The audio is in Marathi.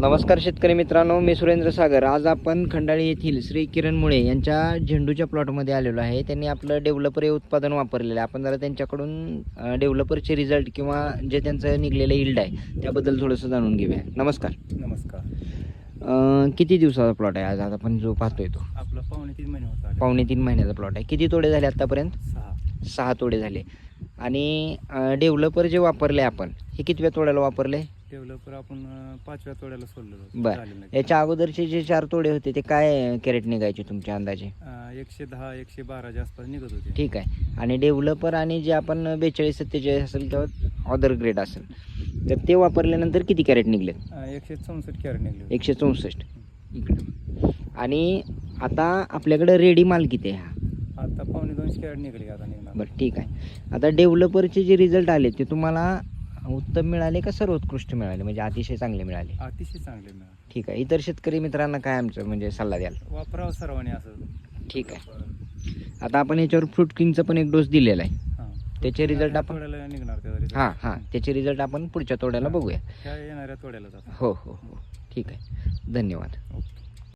नमस्कार शेतकरी मित्रांनो, मी सुरेंद्र सागर. आज आपण खंडाळी येथील श्री किरण मुळे यांच्या झेंडूच्या प्लॉटमध्ये आलेलो आहे. त्यांनी आपलं डेव्हलपर हे उत्पादन वापरलेलं आहे. आपण जरा त्यांच्याकडून डेव्हलपरचे रिझल्ट किंवा जे त्यांचं निघलेलं यील्ड आहे त्याबद्दल थोडंसं जाणून घेऊया. नमस्कार. नमस्कार. किती दिवसाचा प्लॉट आहे आज आपण जो पाहतोय तो? आपला 3.5 महिने होता. 3.5 महिन्याचा प्लॉट आहे. किती तोडे झाले आतापर्यंत? 6 तोडे झाले. आणि डेव्हलपर जे वापरले आपण, हे कितव्या तोड्याला वापरले? डेव्हलपर आपण 5व्या तोड्याला सोडलेलो. बरं, याच्या अगोदरचे जे 4 तोडे होते ते काय कॅरेट निघायचे तुमच्या अंदाजे? 110 112 आसपास निघत होते. ठीक आहे. आणि डेव्हलपर आणि जे आपण 42-47 असेल किंवा अदर ग्रेड असेल तर ते वापरल्यानंतर किती कॅरेट निघलेत? 164 कॅरेट निघले. 164 इकडं. आणि आता आपल्याकडे रेडी माल किती आहे? आता 2.5 कॅरेट निघले आता निघणार. बरं, ठीक आहे. आता डेव्हलपरचे जे रिझल्ट आले ते तुम्हाला उत्तम मिळाले का सर्वोत्कृष्ट मिळाले, म्हणजे अतिशय चांगले मिळाले? अतिशय चांगले मिळाले. ठीक आहे. इतर शेतकरी मित्रांना काय आमचं म्हणजे सल्ला द्याल? वापरावं सर्वांनी असं. ठीक आहे. आता आपण याच्यावर फ्रूट किंगचा पण एक डोस दिलेला आहे. त्याचे रिझल्ट आपण तोड्याला निघणार त्याचा result. हां त्याचे रिझल्ट आपण पुढच्या तोड्याला बघूया. ह्या येणाऱ्या तोड्याला. हो. ठीक आहे. धन्यवाद. ओके.